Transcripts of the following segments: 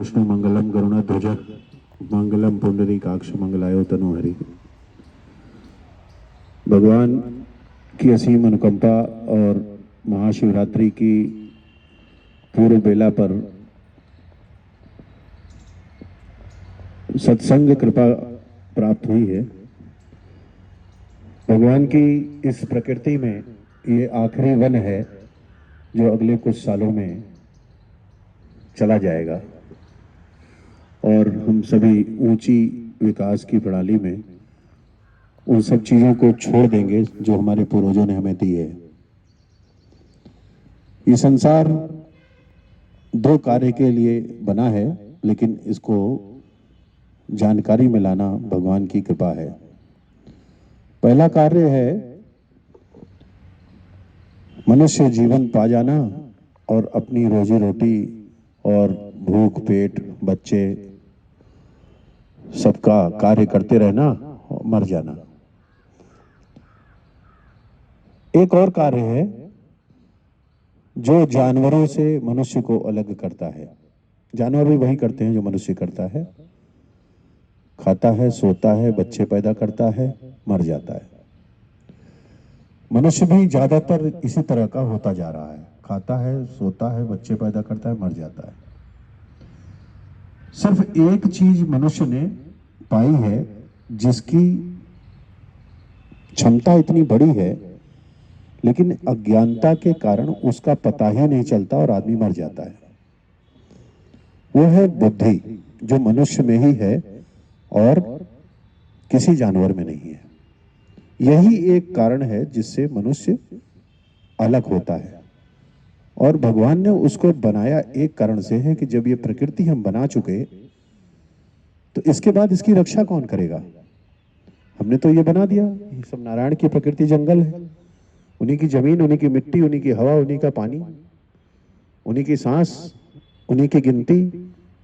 कृष्ण मंगलम गरुणध्वज मंगलम पुंडरीकाक्ष मंगलायो तनोहरि। भगवान की असीम अनुकंपा और महाशिवरात्रि की पूर्व बेला पर सत्संग कृपा प्राप्त हुई है। भगवान की इस प्रकृति में ये आखिरी वन है जो अगले कुछ सालों में चला जाएगा और हम सभी ऊंची विकास की प्रणाली में उन सब चीजों को छोड़ देंगे जो हमारे पूर्वजों ने हमें दी है। ये संसार दो कार्य के लिए बना है, लेकिन इसको जानकारी में लाना भगवान की कृपा है। पहला कार्य है मनुष्य जीवन पा जाना और अपनी रोजी रोटी और भूख पेट बच्चे सबका कार्य करते रहना और मर जाना। एक और कार्य है जो जानवरों से मनुष्य को अलग करता है। जानवर भी वही करते हैं जो मनुष्य करता है, खाता है, सोता है, बच्चे पैदा करता है, मर जाता है। मनुष्य भी ज्यादातर इसी तरह का होता जा रहा है, खाता है, सोता है, बच्चे पैदा करता है, मर जाता है। सिर्फ एक चीज मनुष्य ने पाई है जिसकी क्षमता इतनी बड़ी है, लेकिन अज्ञानता के कारण उसका पता ही नहीं चलता और आदमी मर जाता है। वो है बुद्धि, जो मनुष्य में ही है और किसी जानवर में नहीं है। यही एक कारण है जिससे मनुष्य अलग होता है। और भगवान ने उसको बनाया एक कारण से है कि जब ये प्रकृति हम बना चुके तो इसके बाद इसकी रक्षा कौन करेगा। हमने तो ये बना दिया, ये सब नारायण की प्रकृति जंगल है, उन्हीं की जमीन, उन्हीं की मिट्टी, उन्हीं की हवा, उन्हीं का पानी, उन्हीं की सांस, उन्हीं की गिनती,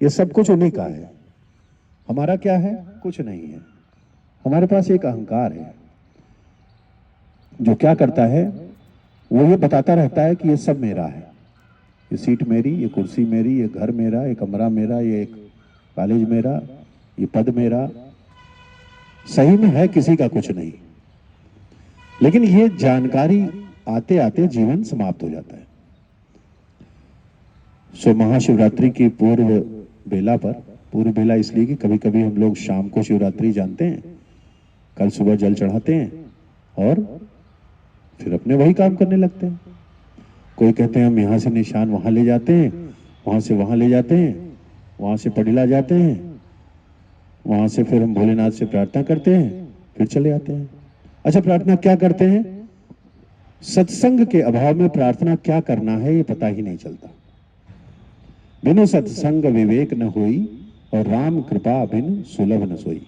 ये सब कुछ उन्हीं का है। हमारा क्या है? कुछ नहीं है। हमारे पास एक अहंकार है जो क्या करता है, वो ये बताता रहता है कि ये सब मेरा है, ये सीट मेरी, ये कुर्सी मेरी, ये घर मेरा, ये कमरा मेरा, ये कॉलेज मेरा, ये पद मेरा। सही में है किसी का कुछ नहीं, लेकिन ये जानकारी आते आते जीवन समाप्त हो जाता है। सो महाशिवरात्रि की पूर्व बेला पर, पूर्व बेला इसलिए कि कभी कभी हम लोग शाम को शिवरात्रि जानते हैं, कल सुबह जल चढ़ाते हैं और फिर अपने वही काम करने लगते हैं। कोई कहते हैं हम यहां से निशान वहां ले जाते हैं, वहां से वहां ले जाते हैं, वहां से पडिला जाते हैं, वहां से फिर हम भोलेनाथ से प्रार्थना करते हैं, फिर चले आते हैं। अच्छा, प्रार्थना क्या करते हैं? सत्संग के अभाव में प्रार्थना क्या करना है ये पता ही नहीं चलता। बिनु सत्संग विवेक न होई और राम कृपा बिन सुलभ न सोई।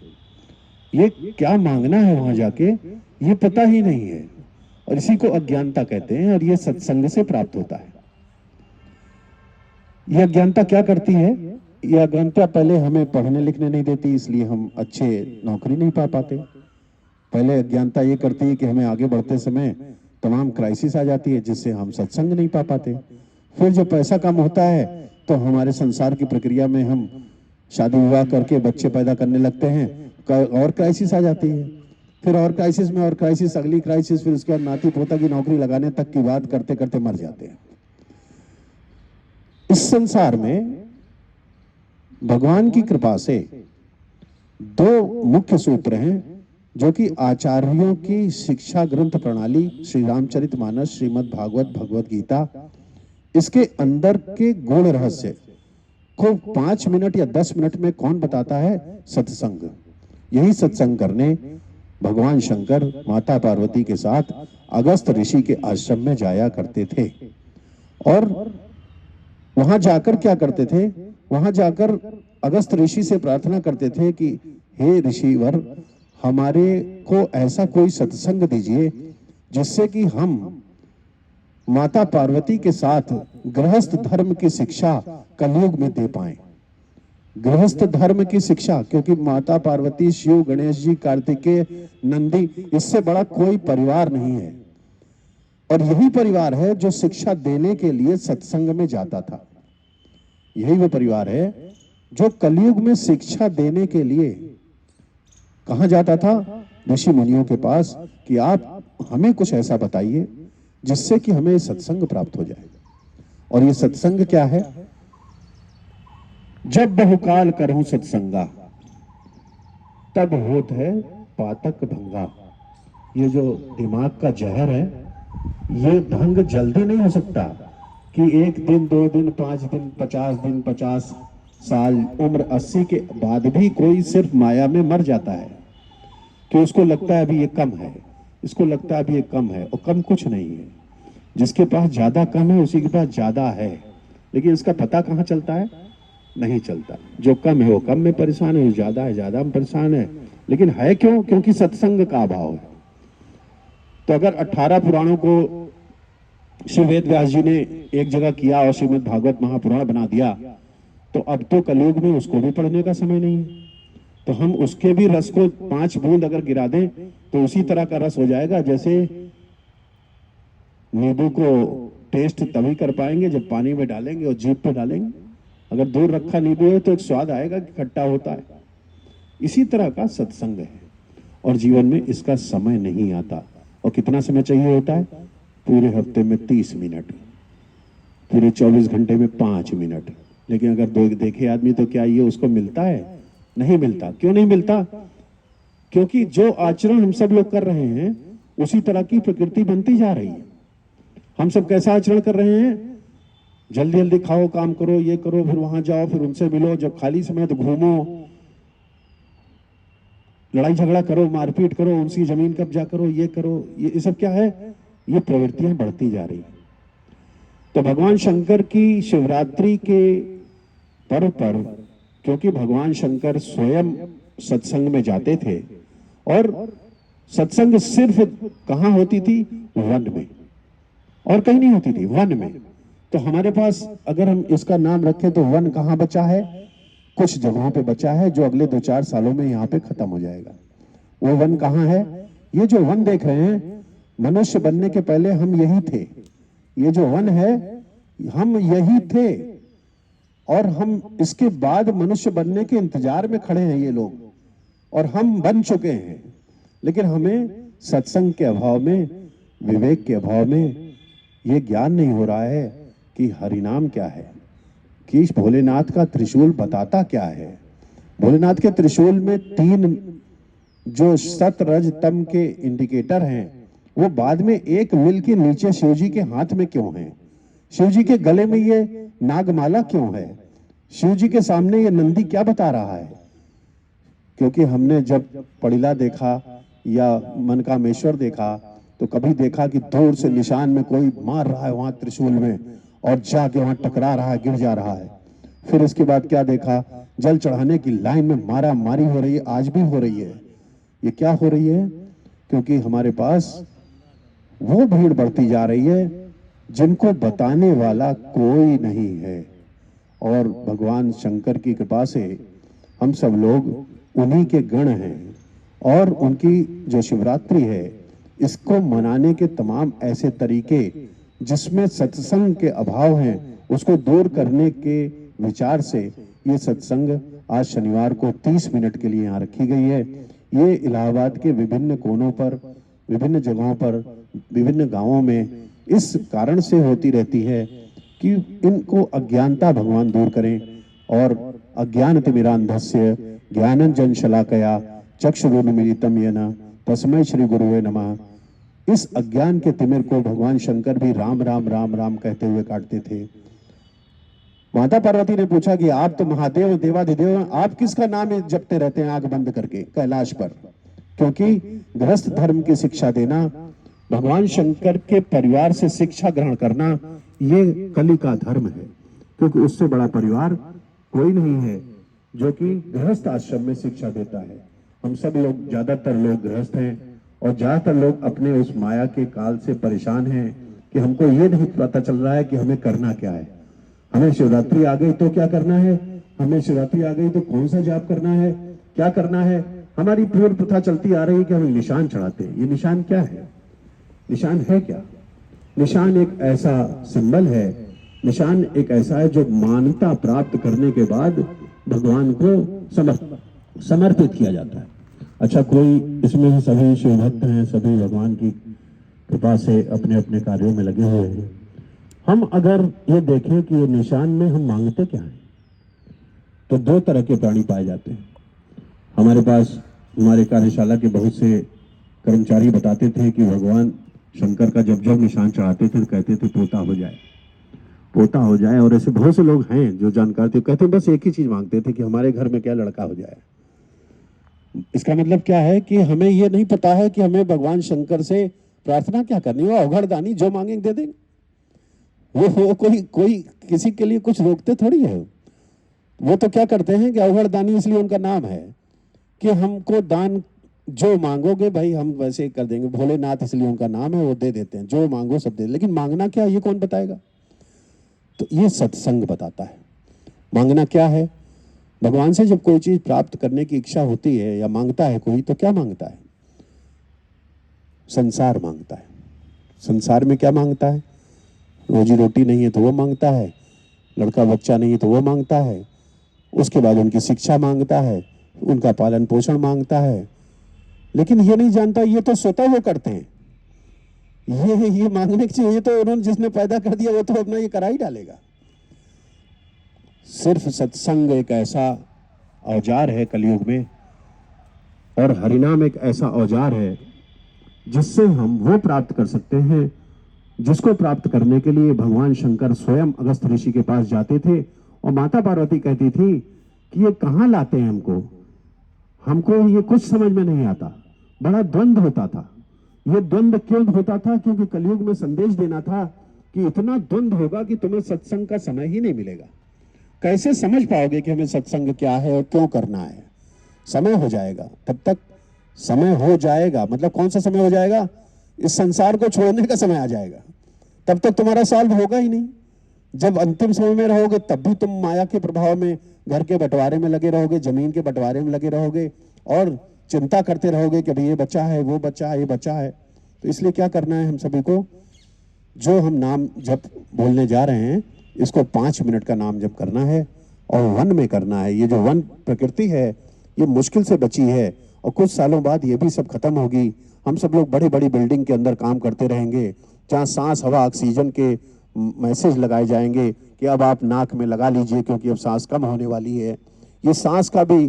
ये क्या मांगना है वहां जाके ये पता ही नहीं है, और इसी को अज्ञानता कहते हैं, और ये सत्संग से प्राप्त होता है। यह अज्ञानता क्या करती है? यह अज्ञानता पहले हमें पढ़ने लिखने नहीं देती, इसलिए हम अच्छे नौकरी नहीं पा पाते। पहले अज्ञानता ये करती है कि हमें आगे बढ़ते समय तमाम क्राइसिस आ जाती है जिससे हम सत्संग नहीं पा पाते। फिर जब पैसा कम होता है तो हमारे संसार की प्रक्रिया में हम शादी विवाह करके बच्चे पैदा करने लगते हैं, और क्राइसिस आ जाती है। फिर और क्राइसिस में और क्राइसिस, अगली क्राइसिस, फिर उसके बाद नाती पोता की नौकरी लगाने तक की बात करते करते मर जाते हैं। इस संसार में भगवान की कृपा से दो मुख्य सूत्र हैं जो कि आचार्यों की शिक्षा ग्रंथ प्रणाली, श्री रामचरितमानस, श्रीमद् भागवत, भगवत गीता, इसके अंदर के गुण रहस्य को 5 मिनट या 10 मिनट में कौन बताता है? सत्संग। यही सत्संग करने भगवान शंकर माता पार्वती के साथ अगस्त ऋषि के आश्रम में जाया करते थे। और वहां जाकर क्या करते थे? वहां जाकर अगस्त ऋषि से प्रार्थना करते थे कि हे ऋषिवर, हमारे को ऐसा कोई सत्संग दीजिए जिससे कि हम माता पार्वती के साथ गृहस्थ धर्म की शिक्षा कलयुग में दे पाएं। गृहस्थ धर्म की शिक्षा, क्योंकि माता पार्वती, शिव, गणेश जी, कार्तिकेय, नंदी, इससे बड़ा कोई परिवार नहीं है। और यही परिवार है जो शिक्षा देने के लिए सत्संग में जाता था। यही वो परिवार है जो कलयुग में शिक्षा देने के लिए कहां जाता था? ऋषि मुनियों के पास, कि आप हमें कुछ ऐसा बताइए जिससे कि हमें सत्संग प्राप्त हो जाए। और ये सत्संग क्या है? जब बहुकाल करहूं सत्संगा, तब होत है पातक भंगा। ये जो दिमाग का जहर है, ये भंग जल्दी नहीं हो सकता कि 1 दिन 2 दिन 5 दिन 50 दिन 50 साल उम्र 80 के बाद भी कोई सिर्फ माया में मर जाता है कि उसको लगता है अभी ये कम है, इसको लगता है अभी ये कम है, और कम कुछ नहीं है। जिसके पास ज्यादा कम है उसी के पास ज्यादा है, लेकिन इसका पता कहां चलता है? नहीं चलता। जो कम है वो कम में परेशान है, जो ज्यादा है ज्यादा में परेशान है। लेकिन है क्यों? क्योंकि सत्संग का अभाव है। तो अगर 18 पुराणों को श्री वेद व्यास जी ने एक जगह किया और श्रीमद् भागवत महापुराण बना दिया, तो अब तो कलयुग में उसको भी पढ़ने का समय नहीं है। तो हम उसके भी रस को 5 बूंद अगर गिरा दें तो उसी तरह का रस हो जाएगा जैसे नींबू को टेस्ट तभी कर पाएंगे जब पानी में डालेंगे और जीभ पे डालेंगे। अगर दूर रखा नींबू है तो एक स्वाद आएगा कि खट्टा होता है। इसी तरह का सत्संग है, और जीवन में इसका समय नहीं आता। और कितना समय चाहिए होता है? पूरे हफ्ते में 30 मिनट, पूरे 24 घंटे में 5 मिनट। लेकिन अगर देखे आदमी तो क्या ये उसको मिलता है? नहीं मिलता। क्यों नहीं मिलता? क्योंकि जो आचरण हम सब लोग कर रहे हैं उसी तरह की प्रकृति बनती जा रही है। हम सब कैसा आचरण कर रहे हैं? जल्दी जल्दी खाओ, काम करो, ये करो, फिर वहां जाओ, फिर उनसे मिलो, जब खाली समय तो घूमो, लड़ाई झगड़ा करो, मारपीट करो, उनकी जमीन कब्जा करो, ये करो। ये सब क्या है? ये प्रवृत्तियां बढ़ती जा रही है। तो भगवान शंकर की शिवरात्रि के पर्व पर, क्योंकि भगवान शंकर स्वयं सत्संग में जाते थे, और सत्संग सिर्फ कहां होती थी? वन में, और कहीं नहीं होती थी, वन में। तो हमारे पास अगर हम इसका नाम रखें तो वन कहां बचा है? कुछ जगहों पे बचा है, जो अगले 2-4 सालों में यहाँ पे खत्म हो जाएगा। वो वन कहां है? ये जो वन देख रहे हैं, मनुष्य बनने के पहले हम यही थे। ये जो वन है, हम यही थे, और हम इसके बाद मनुष्य बनने के इंतजार में खड़े हैं ये लोग, और हम बन चुके हैं। लेकिन हमें सत्संग के अभाव में, विवेक के अभाव में ये ज्ञान नहीं हो रहा है कि हरिनाम क्या है, कि भोलेनाथ का त्रिशूल बताता क्या है। भोलेनाथ के त्रिशूल में 3 जो सत रज तम के इंडिकेटर हैं, वो बाद में एक मिल के नीचे शिव जी के हाथ में क्यों है? शिव जी के गले में ये नागमाला क्यों है? शिव जी के सामने ये नंदी क्या बता रहा है? क्योंकि हमने जब पड़िला देखा या मनकामेश्वर देखा, तो कभी देखा कि दूर से निशान में कोई मार रहा है वहां त्रिशूल में, और जाके वहां टकरा रहा है, गिर जा रहा है। फिर इसके बाद क्या देखा? जल चढ़ाने की लाइन में मारा मारी हो रही है, आज भी हो रही है। ये क्या हो रही है? क्योंकि हमारे पास वो भीड़ बढ़ती जा रही है जिनको बताने वाला कोई नहीं है। और भगवान शंकर की कृपा से हम सब लोग उन्हीं के गण हैं, और उनकी जो शिवरात्रि है, इसको मनाने के तमाम ऐसे तरीके जिसमें सत्संग के अभाव हैं, उसको दूर करने के विचार से ये सत्संग आज शनिवार को 30 मिनट के लिए यहाँ रखी गई है। ये इलाहाबाद के विभिन्न कोनों पर, विभिन्न जगहों पर, विभिन्न गांवों में इस कारण से होती रहती है कि इनको अज्ञानता भगवान दूर करें। और अज्ञानतिमिरान्धस्य ज्ञानंजन शलाकया चक्षुरुन्मीलितं येन तस्मै श्री गुरुवे नमः। इस अज्ञान के तिमिर को भगवान शंकर भी राम राम राम राम कहते हुए काटते थे। माता पार्वती ने पूछा कि आप तो महादेव देवाधिदेव हैं, आप किसका नाम जपते रहते हैं आंख बंद करके कैलाश पर? क्योंकि गृहस्थ धर्म की शिक्षा देना, भगवान शंकर के परिवार से शिक्षा ग्रहण करना, ये कली का धर्म है। क्योंकि उससे बड़ा परिवार कोई नहीं है जो कि गृहस्थ आश्रम में शिक्षा देता है। हम सब लोग, ज्यादातर लोग गृहस्थ हैं, और ज्यादातर लोग अपने उस माया के काल से परेशान हैं कि हमको ये नहीं पता चल रहा है कि हमें करना क्या है। हमें शिवरात्रि आ गई तो क्या करना है, हमें शिवरात्रि आ गई तो कौन सा जाप करना है, क्या करना है। हमारी पूर्व प्रथा चलती आ रही है कि हम निशान चढ़ाते हैं। ये निशान क्या है? निशान है क्या? निशान एक ऐसा सिंबल है, निशान एक ऐसा है जो मान्यता प्राप्त करने के बाद भगवान को समर्पित किया जाता है। अच्छा, कोई इसमें से सभी शिव भक्त हैं, सभी भगवान की कृपा से अपने अपने कार्यों में लगे हुए हैं। हम अगर ये देखें कि ये निशान में हम मांगते क्या हैं, तो दो तरह के प्राणी पाए जाते हैं। हमारे पास हमारे कार्यशाला के बहुत से कर्मचारी बताते थे कि भगवान शंकर का जब जब निशान चढ़ाते थे तो कहते थे पोता हो जाए, पोता हो जाए। और ऐसे बहुत से लोग हैं जो जानकार थे, कहते बस एक ही चीज मांगते थे कि हमारे घर में क्या लड़का हो जाए। इसका मतलब क्या है कि हमें ये नहीं पता है कि हमें भगवान शंकर से प्रार्थना क्या करनी है। अवघड़दानी जो मांगेंगे दे देंगे। वो कोई किसी के लिए कुछ रोकते थोड़ी है। वो तो क्या करते हैं कि अवघड़दानी इसलिए उनका नाम है कि हमको दान जो मांगोगे भाई हम वैसे ही कर देंगे। भोलेनाथ इसलिए उनका नाम है, वो दे देते हैं, जो मांगो सब दे। लेकिन मांगना क्या ये कौन बताएगा? तो ये सत्संग बताता है मांगना क्या है। भगवान से जब कोई चीज प्राप्त करने की इच्छा होती है या मांगता है कोई, तो क्या मांगता है? संसार मांगता है। संसार में क्या मांगता है? रोजी रोटी नहीं है तो वो मांगता है, लड़का बच्चा नहीं है तो वो मांगता है, उसके बाद उनकी शिक्षा मांगता है, उनका पालन पोषण मांगता है। लेकिन ये नहीं जानता ये तो स्वतः वो करते हैं। ये मांगने की चीज, ये तो उन्होंने जिसने पैदा कर दिया वो तो अपना ये करा ही डालेगा। सिर्फ सत्संग एक ऐसा औजार है कलयुग में, और हरिनाम एक ऐसा औजार है जिससे हम वो प्राप्त कर सकते हैं जिसको प्राप्त करने के लिए भगवान शंकर स्वयं अगस्त ऋषि के पास जाते थे। और माता पार्वती कहती थी कि ये कहां लाते हैं हमको ये कुछ समझ में नहीं आता। बड़ा द्वंद्व होता था। ये द्वंद्व क्यों होता था? क्योंकि कलयुग में संदेश देना था कि इतना द्वंद्व होगा कि तुम्हें सत्संग का समय ही नहीं मिलेगा। कैसे समझ पाओगे कि हमें सत्संग क्या है और क्यों करना है? समय हो जाएगा, तब तक समय हो जाएगा। मतलब कौन सा समय हो जाएगा? इस संसार को छोड़ने का समय आ जाएगा। तब तक तुम्हारा सॉल्व होगा ही नहीं। जब अंतिम समय में रहोगे तब भी तुम माया के प्रभाव में घर के बंटवारे में लगे रहोगे, जमीन के बंटवारे में लगे रहोगे और चिंता करते रहोगे कि भाई ये बच्चा है, वो बच्चा है, ये बच्चा है। तो इसलिए क्या करना है हम सभी को? जो हम नाम जप बोलने जा रहे हैं, इसको 5 मिनट का नाम जप करना है और वन में करना है। ये जो वन प्रकृति है ये मुश्किल से बची है और कुछ सालों बाद ये भी सब खत्म होगी। हम सब लोग बड़ी बड़ी बिल्डिंग के अंदर काम करते रहेंगे, जहाँ सांस हवा ऑक्सीजन के मैसेज लगाए जाएंगे कि अब आप नाक में लगा लीजिए क्योंकि अब सांस कम होने वाली है। ये सांस का भी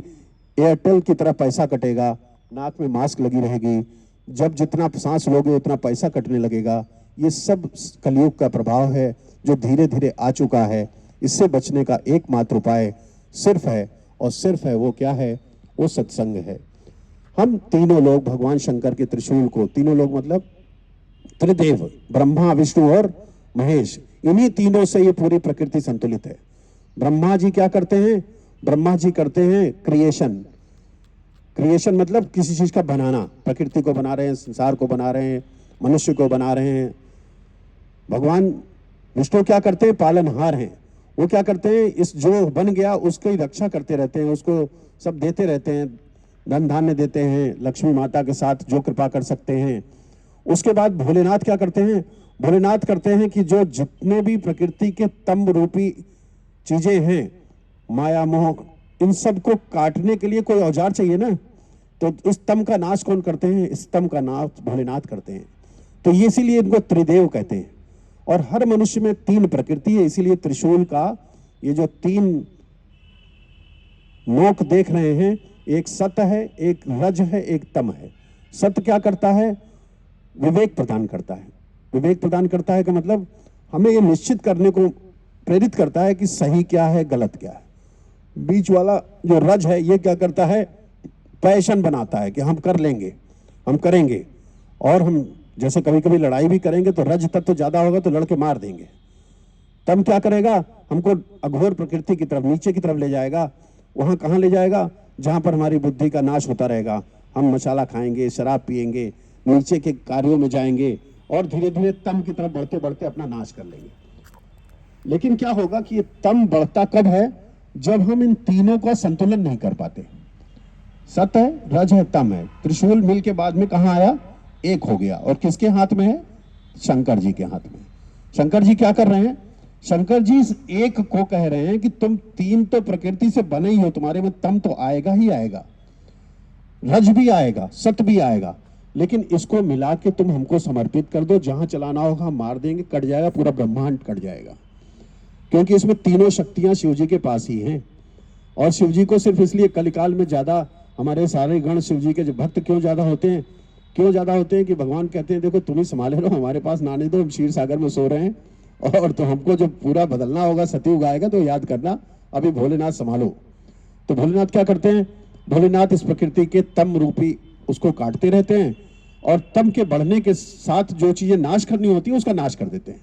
एयरटेल की तरह पैसा कटेगा, नाक में मास्क लगी रहेगी। जब जितना सांस लोगे उतना पैसा कटने लगेगा। ये सब कलयुग का प्रभाव है जो धीरे धीरे आ चुका है। इससे बचने का एकमात्र उपाय सिर्फ है और सिर्फ है वो क्या है? वो सत्संग है। हम तीनों लोग भगवान शंकर के त्रिशूल को, तीनों लोग मतलब त्रिदेव, ब्रह्मा विष्णु और महेश, इन्हीं तीनों से ये पूरी प्रकृति संतुलित है। ब्रह्मा जी क्या करते हैं? ब्रह्मा जी करते हैं क्रिएशन। क्रिएशन मतलब किसी चीज का बनाना। प्रकृति को बना रहे हैं, संसार को बना रहे हैं, मनुष्य को बना रहे हैं। भगवान विष्णु क्या करते हैं? पालनहार हैं। वो क्या करते हैं? इस जो बन गया उसकी रक्षा करते रहते हैं, उसको सब देते रहते हैं, धन धान्य देते हैं, लक्ष्मी माता के साथ जो कृपा कर सकते हैं। उसके बाद भोलेनाथ क्या करते हैं? भोलेनाथ करते हैं कि जो जितने भी प्रकृति के तंब रूपी चीजें हैं, माया मोह, इन सब को काटने के लिए कोई औजार चाहिए ना। तो इस तंब का नाश कौन करते हैं? इस तंब का नाश भोलेनाथ करते हैं। तो ये इसीलिए इनको त्रिदेव कहते हैं। और हर मनुष्य में 3 प्रकृति है, इसीलिए त्रिशूल का ये जो 3 नोक देख रहे हैं, एक सत है, एक रज है, एक तम है। सत क्या करता है? विवेक प्रदान करता है। विवेक प्रदान करता है का मतलब हमें ये निश्चित करने को प्रेरित करता है कि सही क्या है, गलत क्या है। बीच वाला जो रज है ये क्या करता है? पैशन बनाता है कि हम कर लेंगे, हम करेंगे। और हम जैसे कभी कभी लड़ाई भी करेंगे तो रज तत्व ज्यादा होगा तो लड़के मार देंगे। तम क्या करेगा? हमको अघोर प्रकृति की तरफ, नीचे की तरफ ले जाएगा। वहां कहां ले जाएगा? जहां पर हमारी बुद्धि का नाश होता रहेगा। हम मसाला खाएंगे, शराब पिएंगे, नीचे के कार्यों में जाएंगे और धीरे धीरे तम की तरफ बढ़ते बढ़ते अपना नाश कर लेंगे। लेकिन क्या होगा कि ये तम बढ़ता कब है? जब हम इन तीनों का संतुलन नहीं कर पाते। सत है, रज है, तम है। त्रिशूल मिल के बाद में कहां आया? एक हो गया। और किसके हाथ में है? शंकर जी के हाथ में। शंकर जी क्या कर रहे हैं? शंकर जी इस एक को कह रहे हैं कि तुम तीन तो प्रकृति से बने ही हो, तुम्हारे में तम तो आएगा ही आएगा, रज भी आएगा, सत भी आएगा, लेकिन इसको मिला के तुम हमको समर्पित कर दो, जहां चलाना होगा हम मार देंगे, कट जाएगा, पूरा ब्रह्मांड कट जाएगा। क्योंकि इसमें तीनों शक्तियां शिव जी के पास ही हैं। और शिव जी को सिर्फ इसलिए कलिकाल में ज्यादा, हमारे सारे गण शिव जी के जो भक्त क्यों ज्यादा होते हैं, क्यों ज्यादा होते हैं कि भगवान कहते हैं देखो तुम ही संभाले रहो, हमारे पास ना आने दो, हम क्षीर सागर में सो रहे हैं, और तो हमको जब पूरा बदलना होगा, सतयुग आएगा तो याद करना, अभी भोलेनाथ संभालो। तो भोलेनाथ क्या करते हैं, भोलेनाथ इस प्रकृति के तम रूपी उसको काटते रहते हैं, और तम के बढ़ने के साथ जो चीजें नाश करनी होती है उसका नाश कर देते हैं।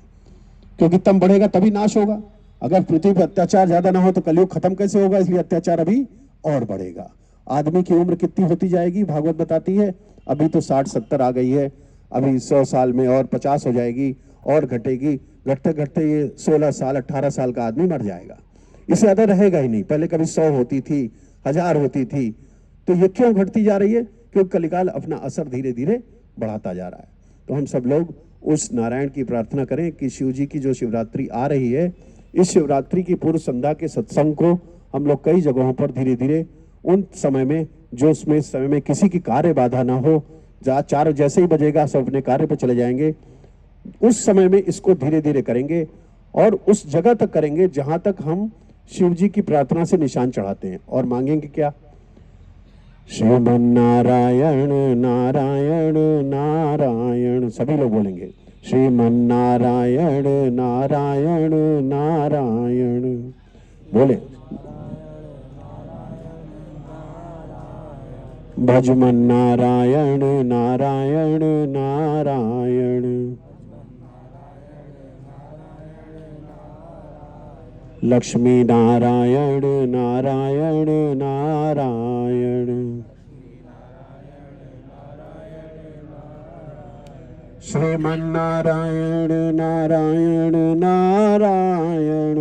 क्योंकि तम बढ़ेगा तभी नाश होगा। अगर पृथ्वी पर अत्याचार ज्यादा ना हो तो कलयुग खत्म कैसे होगा, इसलिए अत्याचार अभी और बढ़ेगा। आदमी की उम्र कितनी होती जाएगी, भागवत बताती है, अभी तो 60-70 आ गई है, अभी 100 साल में और 50 हो जाएगी, और घटेगी, घटते घटते ये 16 साल 18 साल का आदमी मर जाएगा, इससे ज्यादा रहेगा ही नहीं। पहले कभी 100 होती थी, 1000 होती थी, तो ये क्यों घटती जा रही है, क्योंकि कलिकाल अपना असर धीरे धीरे बढ़ाता जा रहा है। तो हम सब लोग उस नारायण की प्रार्थना करें कि शिव जी की जो शिवरात्रि आ रही है, इस शिवरात्रि की पूर्व संध्या के सत्संग को हम लोग कई जगहों पर धीरे धीरे उन समय में, जो उसमें समय में किसी की कार्य बाधा ना हो, 4 जैसे ही बजेगा सब अपने कार्य पर चले जाएंगे, उस समय में इसको धीरे धीरे करेंगे, और उस जगह तक करेंगे जहां तक हम शिव जी की प्रार्थना से निशान चढ़ाते हैं। और मांगेंगे क्या, श्रीमन नारायण नारायण नारायण, सभी लोग बोलेंगे श्रीमन नारायण नारायण नारायण, बोले भजमन नारायण नारायण नारायण, लक्ष्मी नारायण नारायण नारायण, श्रीमन नारायण नारायण नारायण,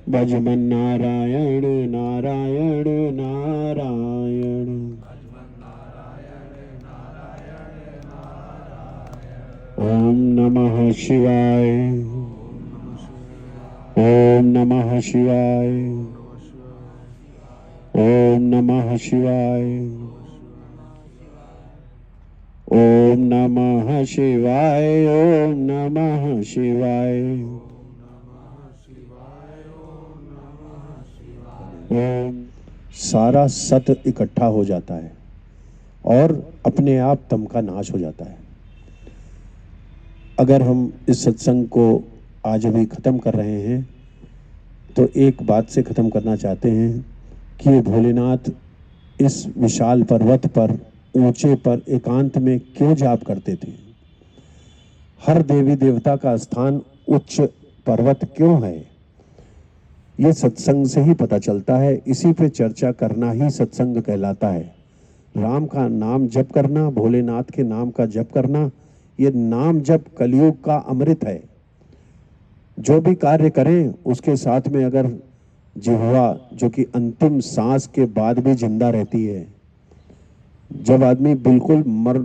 भजमन नारायण नारायण नारायण, ओम नमः शिवाय, ओम नमः शिवाय, ओम नमः शिवाय, ओम नमः शिवाय, ओम नमः शिवाय, ओम। सारा सत इकट्ठा हो जाता है और अपने आप तम का नाश हो जाता है। अगर हम इस सत्संग को आज अभी खत्म कर रहे हैं तो एक बात से खत्म करना चाहते हैं कि ये भोलेनाथ इस विशाल पर्वत पर, ऊंचे पर एकांत में क्यों जाप करते थे। हर देवी देवता का स्थान उच्च पर्वत क्यों है, ये सत्संग से ही पता चलता है। इसी पे चर्चा करना ही सत्संग कहलाता है। राम का नाम जप करना, भोलेनाथ के नाम का जप करना, ये नाम जप कलयुग का अमृत है। जो भी कार्य करें उसके साथ में अगर जिह्वा, जो कि अंतिम सांस के बाद भी जिंदा रहती है, जब आदमी बिल्कुल मर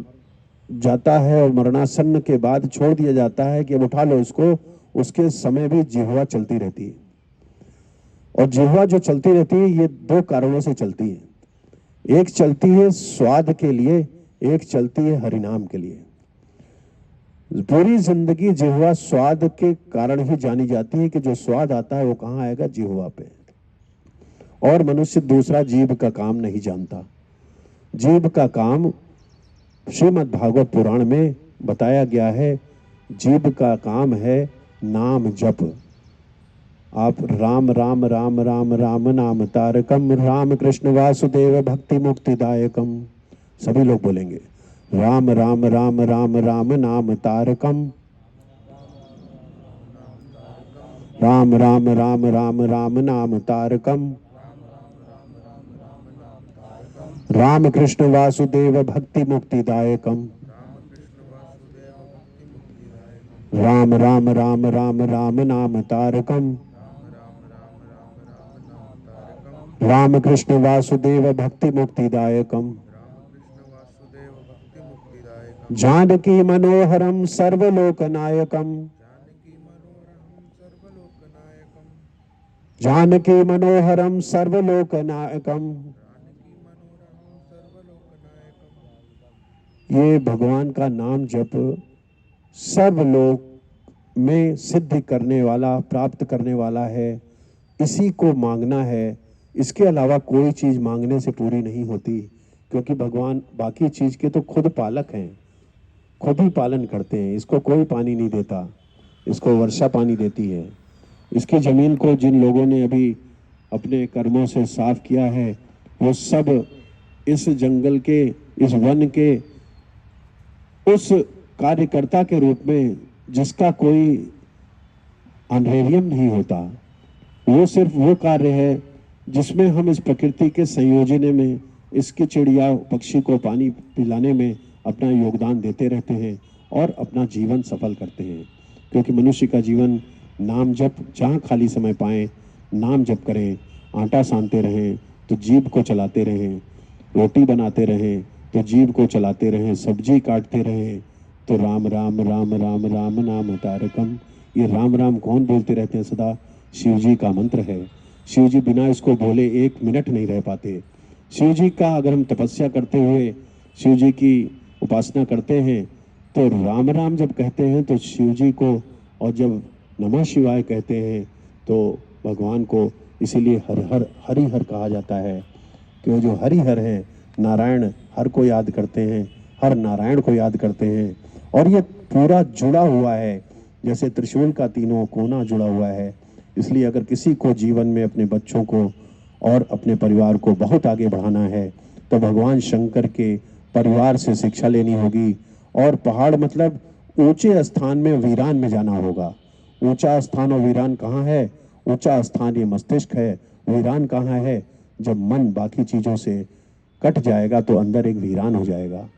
जाता है और मरणासन्न के बाद छोड़ दिया जाता है कि अब उठा लो इसको, उसके समय भी जिह्वा चलती रहती है। और जिह्वा जो चलती रहती है ये 2 कारणों से चलती है। एक चलती है स्वाद के लिए, एक चलती है हरिनाम के लिए। पूरी जिंदगी जिह्वा स्वाद के कारण ही जानी जाती है कि जो स्वाद आता है वो कहाँ आएगा, जिह्वा पे। और मनुष्य दूसरा जीभ का काम नहीं जानता। जीभ का काम श्रीमद् भागवत पुराण में बताया गया है, जीभ का काम है नाम जप। आप राम राम राम राम राम नाम तारकम, राम कृष्ण वासुदेव भक्ति मुक्तिदायकम, सभी लोग बोलेंगे राम राम राम राम राम नाम तारकम, राम राम राम राम राम नाम तारकम, राम कृष्ण वासुदेव भक्ति मुक्तिदायकम, राम राम राम राम राम नाम तारकम, राम कृष्ण वासुदेव भक्ति मुक्तिदायकम, जानकी मनोहरम सर्वलोकनायकम, जानकी मनोहरम सर्वलोकनायकम। ये भगवान का नाम जप सर्वलोक में सिद्ध करने वाला, प्राप्त करने वाला है। इसी को मांगना है। इसके अलावा कोई चीज मांगने से पूरी नहीं होती, क्योंकि भगवान बाकी चीज के तो खुद पालक हैं, खुद ही पालन करते हैं। इसको कोई पानी नहीं देता, इसको वर्षा पानी देती है। इसकी जमीन को जिन लोगों ने अभी अपने कर्मों से साफ किया है, वो सब इस जंगल के, इस वन के उस कार्यकर्ता के रूप में, जिसका कोई अनहेरियम नहीं होता। वो सिर्फ वो कार्य है जिसमें हम इस प्रकृति के संयोजन में, इसके चिड़िया पक्षी को पानी पिलाने में अपना योगदान देते रहते हैं और अपना जीवन सफल करते हैं। क्योंकि मनुष्य का जीवन नाम जप, जहाँ खाली समय पाएं नाम जप करें। आटा सानते रहें तो जीभ को चलाते रहें, रोटी बनाते रहें तो जीभ को चलाते रहें, सब्जी काटते रहें तो राम राम राम राम राम नाम तारकम। ये राम राम कौन बोलते रहते हैं सदा? शिव जी का मंत्र है। शिव जी बिना इसको बोले एक मिनट नहीं रह पाते। शिव जी का अगर हम तपस्या करते हुए शिव जी की उपासना करते हैं तो राम राम जब कहते हैं तो शिव जी को, और जब नमः शिवाय कहते हैं तो भगवान को। इसीलिए हर हर हरि हर कहा जाता है कि वो जो हरि हर है, नारायण हर को याद करते हैं, हर नारायण को याद करते हैं। और ये पूरा जुड़ा हुआ है, जैसे त्रिशूल का तीनों कोना जुड़ा हुआ है। इसलिए अगर किसी को जीवन में अपने बच्चों को और अपने परिवार को बहुत आगे बढ़ाना है तो भगवान शंकर के परिवार से शिक्षा लेनी होगी। और पहाड़ मतलब ऊंचे स्थान में, वीरान में जाना होगा। ऊंचा स्थान और वीरान कहाँ है? ऊंचा स्थान ये मस्तिष्क है, वीरान कहाँ है? जब मन बाकी चीजों से कट जाएगा तो अंदर एक वीरान हो जाएगा।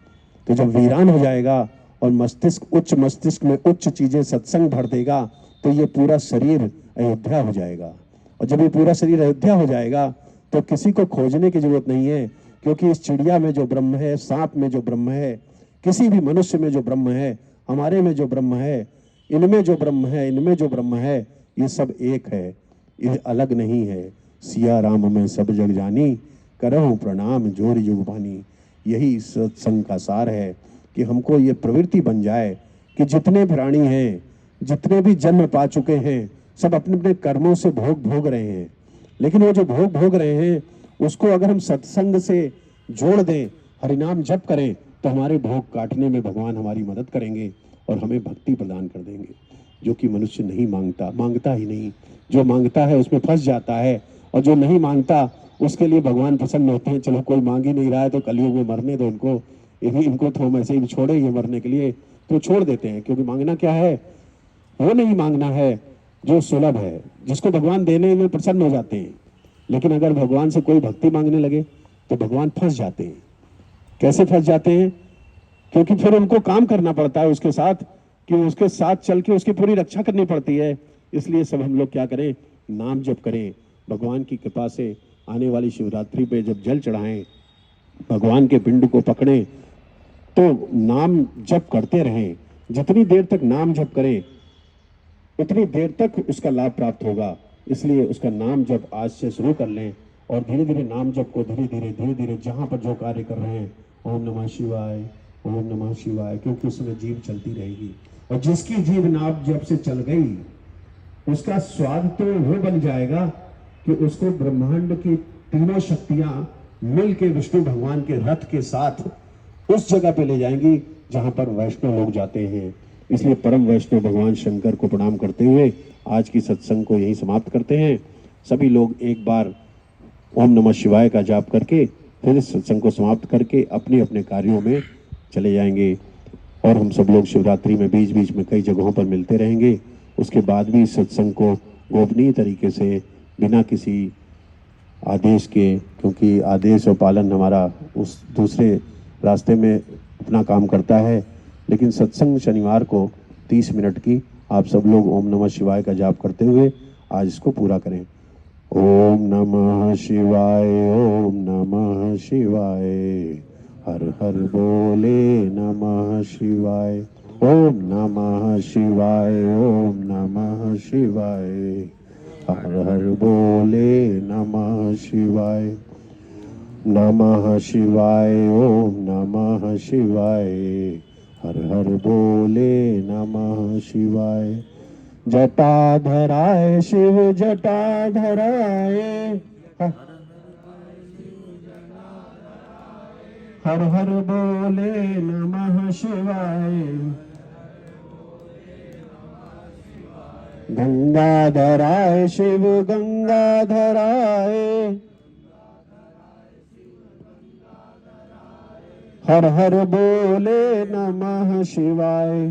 तो जब वीरान हो जाएगा और मस्तिष्क, उच्च मस्तिष्क में उच्च चीजें सत्संग भर देगा तो ये पूरा शरीर अयोध्या हो जाएगा। और जब ये पूरा शरीर अयोध्या हो जाएगा तो किसी को खोजने की जरूरत नहीं है, क्योंकि इस चिड़िया में जो ब्रह्म है, सांप में जो ब्रह्म है, किसी भी मनुष्य में जो ब्रह्म है, हमारे में जो ब्रह्म है, इनमें जो ब्रह्म है, इनमें जो ब्रह्म है, ये सब एक है, ये अलग नहीं है। सिया राम में सब जग जानी, करहूं प्रणाम जोर युग बानी। यही सत्संग का सार है कि हमको ये प्रवृत्ति बन जाए कि जितने प्राणी हैं, जितने भी जन्म पा चुके हैं, सब अपने अपने कर्मों से भोग भोग रहे हैं। लेकिन वो जो भोग भोग रहे हैं उसको अगर हम सत्संग से जोड़ दें, हरिनाम जप करें, तो हमारे भोग काटने में भगवान हमारी मदद करेंगे और हमें भक्ति प्रदान कर देंगे, जो कि मनुष्य नहीं मांगता, मांगता ही नहीं। जो मांगता है उसमें फंस जाता है, और जो नहीं मांगता उसके लिए भगवान प्रसन्न होते हैं। चलो कोई मांग ही नहीं रहा है तो कलयुग में मरने दो इनको, इनको तो हम ऐसे ही छोड़े ये मरने के लिए, तो छोड़ देते हैं। क्योंकि मांगना क्या है? वो नहीं मांगना है जो सुलभ है, जिसको भगवान देने में प्रसन्न हो जाते हैं। लेकिन अगर भगवान से कोई भक्ति मांगने लगे तो भगवान फंस जाते हैं। कैसे फंस जाते हैं? क्योंकि फिर उनको काम करना पड़ता है उसके साथ, कि उसके साथ चल के उसकी पूरी रक्षा करनी पड़ती है। इसलिए सब हम लोग क्या करें? नाम जप करें। भगवान की कृपा से आने वाली शिवरात्रि पे जब जल चढ़ाएं, भगवान के पिंड को पकड़ें, तो नाम जप करते रहें। जितनी देर तक नाम जप करें उतनी देर तक उसका लाभ प्राप्त होगा। इसलिए उसका नाम जप आज से शुरू कर लें, और धीरे धीरे नाम जप को धीरे धीरे जहां पर जो कार्य कर रहे हैं, ओम नमः शिवाय, ओम नमः शिवाय, क्योंकि उसमें जीव चलती रहेगी। और जिसकी जीव नाम जप से चल गई उसका स्वाद तो वो बन जाएगा कि उसको ब्रह्मांड की तीनों शक्तियां मिल के विष्णु भगवान के रथ के साथ उस जगह पे ले जाएंगी जहां पर वैष्णव लोग जाते हैं। इसलिए परम वैष्णव भगवान शंकर को प्रणाम करते हुए आज की सत्संग को यही समाप्त करते हैं। सभी लोग एक बार ओम नमः शिवाय का जाप करके फिर इस सत्संग को समाप्त करके अपने अपने कार्यों में चले जाएंगे। और हम सब लोग शिवरात्रि में बीच बीच में कई जगहों पर मिलते रहेंगे। उसके बाद भी इस सत्संग को गोपनीय तरीके से, बिना किसी आदेश के, क्योंकि आदेश और पालन हमारा उस दूसरे रास्ते में अपना काम करता है, लेकिन सत्संग शनिवार को 30 मिनट की आप सब लोग ओम नमः शिवाय का जाप करते हुए आज इसको पूरा करें। ओम नमः शिवाय, ओम नमः शिवाय, हर हर बोले नमः शिवाय। ओम नमः शिवाय, ओम नमः शिवाय। हर हर बोले नमः शिवाय। नमः शिवाय, ओम नमः शिवाय। हर हर बोले नमः शिवाय। जटाधराय शिव जटाधराय। हर हर बोले नमः शिवाय। गंगाधराय शिव गंगाधराय। हर हर बोले नमः शिवाय।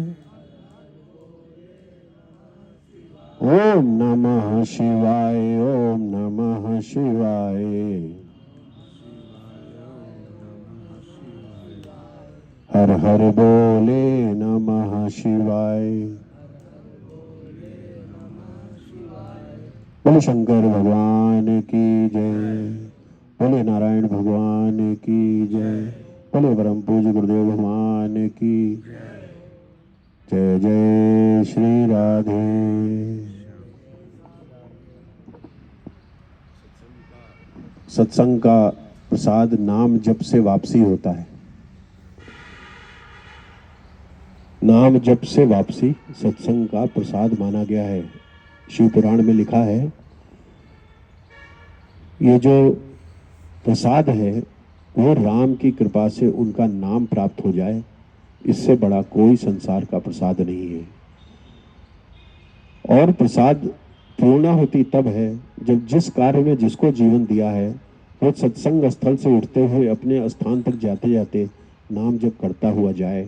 ओम नमः शिवाय, ओम नमः शिवाय। हर हर बोले नमः शिवाय। बोले शंकर भगवान की जय। बोले नारायण भगवान की जय। बोले परम पूज्य गुरुदेव भगवान की जय। जय श्री राधे। सत्संग का प्रसाद नाम जप से वापसी होता है। नाम जप से वापसी सत्संग का प्रसाद माना गया है। शिव पुराण में लिखा है, ये जो प्रसाद है वो राम की कृपा से उनका नाम प्राप्त हो जाए, इससे बड़ा कोई संसार का प्रसाद नहीं है। और प्रसाद पूर्णाहुति तब है जब जिस कार्य में जिसको जीवन दिया है वो सत्संग स्थल से उठते हुए अपने स्थान तक जाते जाते नाम जप करता हुआ जाए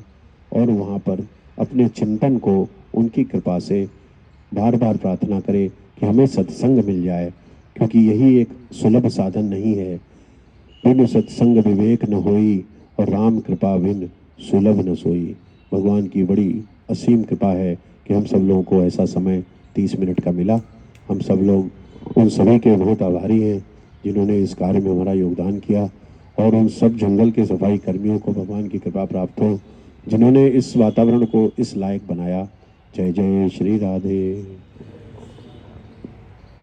और वहाँ पर अपने चिंतन को उनकी कृपा से बार बार प्रार्थना करे कि हमें सत्संग मिल जाए, क्योंकि यही एक सुलभ साधन नहीं है। बिन सत्संग विवेक न होई और राम कृपा बिन सुलभ न सोई। भगवान की बड़ी असीम कृपा है कि हम सब लोगों को ऐसा समय 30 मिनट का मिला। हम सब लोग उन सभी के बहुत आभारी हैं जिन्होंने इस कार्य में हमारा योगदान किया, और उन सब जंगल के सफाई कर्मियों को भगवान की कृपा प्राप्त हो जिन्होंने इस वातावरण को इस लायक बनाया। जय जय श्री राधे।